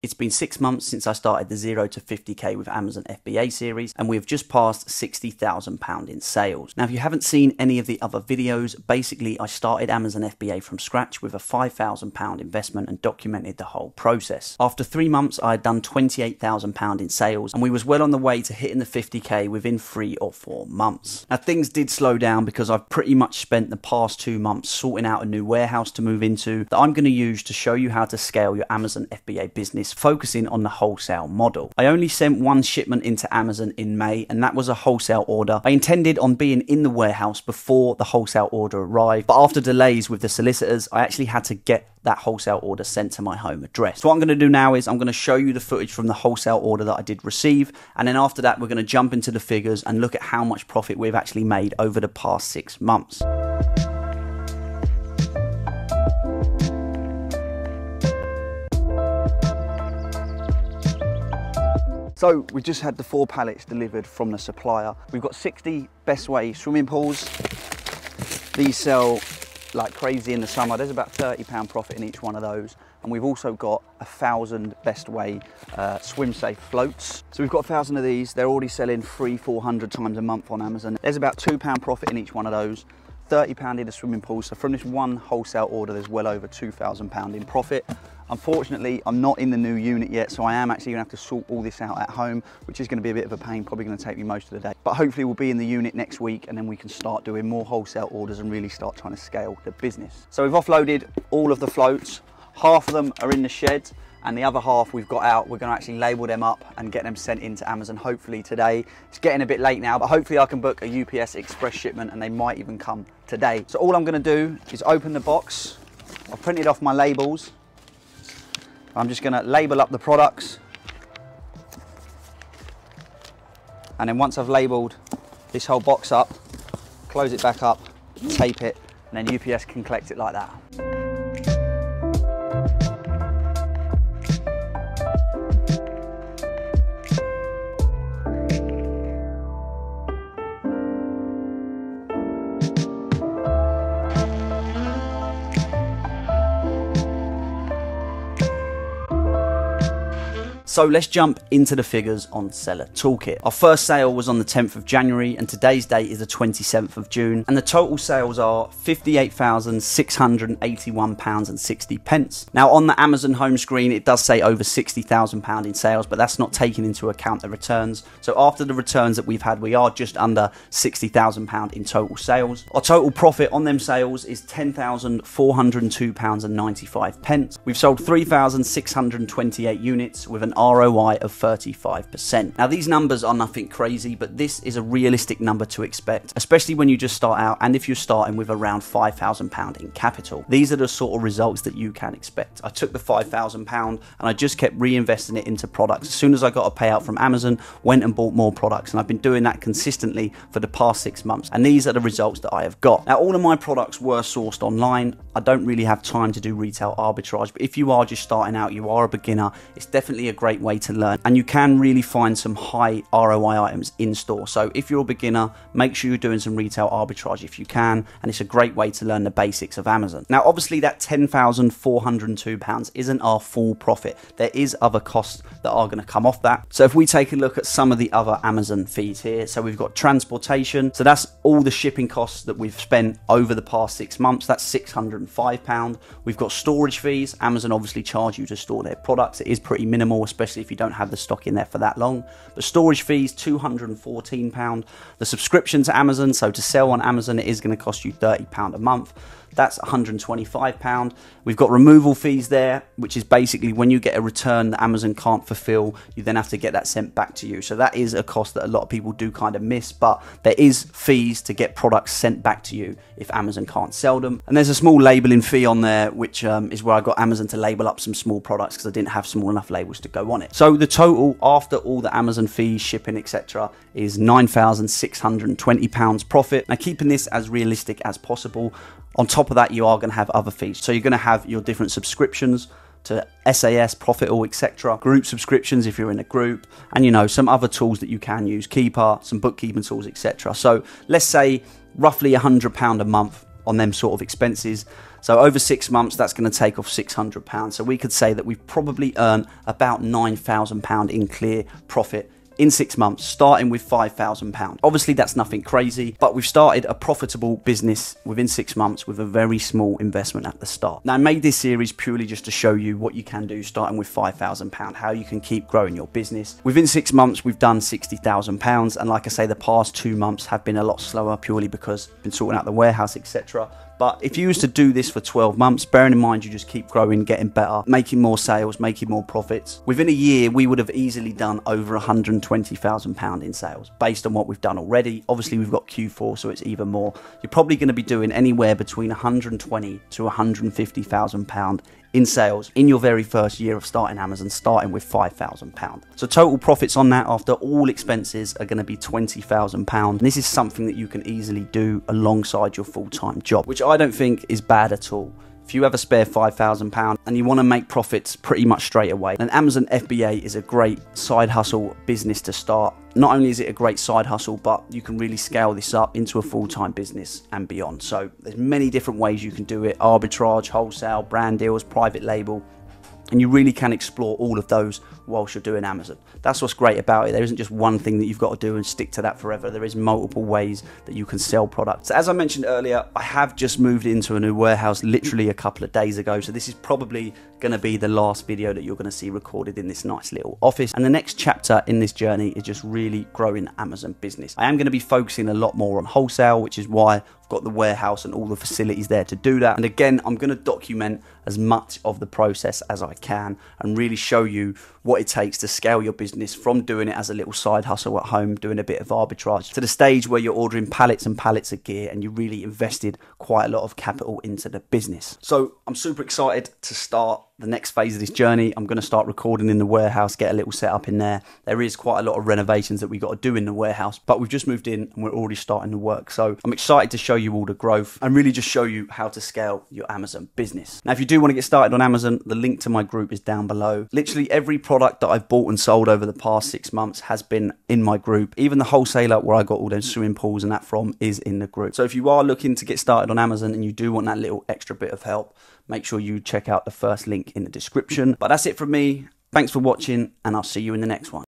It's been 6 months since I started the 0 to 50k with Amazon FBA series, and we have just passed £60,000 in sales. Now, if you haven't seen any of the other videos, basically I started Amazon FBA from scratch with a £5,000 investment and documented the whole process. After 3 months, I had done £28,000 in sales, and we was well on the way to hitting the 50k within 3 or 4 months. Now, things did slow down because I've pretty much spent the past 2 months sorting out a new warehouse to move into that I'm going to use to show you how to scale your Amazon FBA business, focusing on the wholesale model. I only sent one shipment into Amazon in May, and that was a wholesale order. I intended on being in the warehouse before the wholesale order arrived, but after delays with the solicitors, I actually had to get that wholesale order sent to my home address. So what I'm going to do now is I'm going to show you the footage from the wholesale order that I did receive, and then after that we're going to jump into the figures and look at how much profit we've actually made over the past 6 months. So we just had the 4 pallets delivered from the supplier. We've got 60 Best Way swimming pools. These sell like crazy in the summer. There's about £30 profit in each one of those. And we've also got 1,000 Best Way swim safe floats. So we've got 1,000 of these. They're already selling 300-400 times a month on Amazon. There's about £2 profit in each one of those. £30 in the swimming pool. So from this one wholesale order, there's well over £2,000 in profit. Unfortunately, I'm not in the new unit yet, so I am actually gonna have to sort all this out at home, which is gonna be a bit of a pain, probably gonna take me most of the day. But hopefully we'll be in the unit next week, and then we can start doing more wholesale orders and really start trying to scale the business. So we've offloaded all of the floats. Half of them are in the shed, and the other half we've got out. We're gonna actually label them up and get them sent into Amazon hopefully today. It's getting a bit late now, but hopefully I can book a UPS express shipment and they might even come today. So all I'm gonna do is open the box. I've printed off my labels. I'm just gonna label up the products. And then once I've labeled this whole box up, close it back up, tape it, and then UPS can collect it like that. So let's jump into the figures on Seller Toolkit. Our first sale was on the 10th of January, and today's date is the 27th of June. And the total sales are £58,681.60. Now on the Amazon home screen, it does say over £60,000 in sales, but that's not taking into account the returns. So after the returns that we've had, we are just under £60,000 in total sales. Our total profit on them sales is £10,402.95. We've sold 3,628 units with an ROI of 35%. Now these numbers are nothing crazy, but this is a realistic number to expect, especially when you just start out and if you're starting with around £5,000 in capital. These are the sort of results that you can expect. I took the £5,000 and I just kept reinvesting it into products. As soon as I got a payout from Amazon, went and bought more products, and I've been doing that consistently for the past 6 months, and these are the results that I have got. Now all of my products were sourced online. I don't really have time to do retail arbitrage, but if you are just starting out, you are a beginner, it's definitely a great way to learn, and you can really find some high ROI items in store. So if you're a beginner, make sure you're doing some retail arbitrage if you can, and it's a great way to learn the basics of Amazon. Now obviously that £10,402 isn't our full profit. There is other costs that are going to come off that. So if we take a look at some of the other Amazon fees here, so we've got transportation, so that's all the shipping costs that we've spent over the past 6 months. That's £605. We've got storage fees. Amazon obviously charge you to store their products. It is pretty minimal, especially if you don't have the stock in there for that long. The storage fees, £214. The subscription to Amazon, so to sell on Amazon, it is going to cost you £30 a month. That's £125. We've got removal fees there, which is basically when you get a return that Amazon can't fulfill, you then have to get that sent back to you. So that is a cost that a lot of people do kind of miss, but there is fees to get products sent back to you if Amazon can't sell them. And there's a small labeling fee on there, which is where I got Amazon to label up some small products because I didn't have small enough labels to go on it. So the total after all the Amazon fees, shipping, etc. is £9,620 profit. Now keeping this as realistic as possible, on top of that, you are going to have other fees. So you're going to have your different subscriptions to SAS, Profitable, etc. Group subscriptions if you're in a group, and you know, some other tools that you can use, Keeper, some bookkeeping tools, etc. So let's say roughly £100 a month on them sort of expenses. So over 6 months, that's going to take off £600. So we could say that we've probably earned about £9,000 in clear profit in 6 months, starting with £5,000. Obviously, that's nothing crazy, but we've started a profitable business within 6 months with a very small investment at the start. Now, I made this series purely just to show you what you can do starting with £5,000, how you can keep growing your business. Within 6 months, we've done £60,000, and like I say, the past 2 months have been a lot slower purely because I've been sorting out the warehouse, etc. But if you used to do this for 12 months, bearing in mind you just keep growing, getting better, making more sales, making more profits, within a year we would have easily done over £120,000 in sales based on what we've done already. Obviously we've got Q4, so it's even more. You're probably going to be doing anywhere between £120,000 to £150,000 in sales in your very first year of starting Amazon, starting with £5,000. So total profits on that after all expenses are going to be £20,000. And this is something that you can easily do alongside your full-time job, which I don't think is bad at all. If you have a spare £5,000 and you want to make profits pretty much straight away, then Amazon FBA is a great side hustle business to start. Not only is it a great side hustle, but you can really scale this up into a full-time business and beyond. So there's many different ways you can do it: arbitrage, wholesale, brand deals, private label. And you really can explore all of those whilst you're doing Amazon. That's what's great about it. There isn't just one thing that you've got to do and stick to that forever. There is multiple ways that you can sell products. So as I mentioned earlier, I have just moved into a new warehouse literally a couple of days ago. So this is probably going to be the last video that you're going to see recorded in this nice little office. And the next chapter in this journey is just really growing Amazon business. I am going to be focusing a lot more on wholesale, which is why I've got the warehouse and all the facilities there to do that. And again, I'm going to document as much of the process as I can and really show you what it takes to scale your business from doing it as a little side hustle at home, doing a bit of arbitrage, to the stage where you're ordering pallets and pallets of gear and you really invested quite a lot of capital into the business. So I'm super excited to start the next phase of this journey. I'm going to start recording in the warehouse, get a little setup in there. There is quite a lot of renovations that we got to do in the warehouse, but we've just moved in and we're already starting the work. So I'm excited to show you all the growth and really just show you how to scale your Amazon business. Now, if you do want to get started on Amazon, the link to my group is down below. Literally every product that I've bought and sold over the past 6 months has been in my group. Even the wholesaler where I got all those swimming pools and that from is in the group. So if you are looking to get started on Amazon and you do want that little extra bit of help, make sure you check out the first link in the description. But that's it from me. Thanks for watching, and I'll see you in the next one.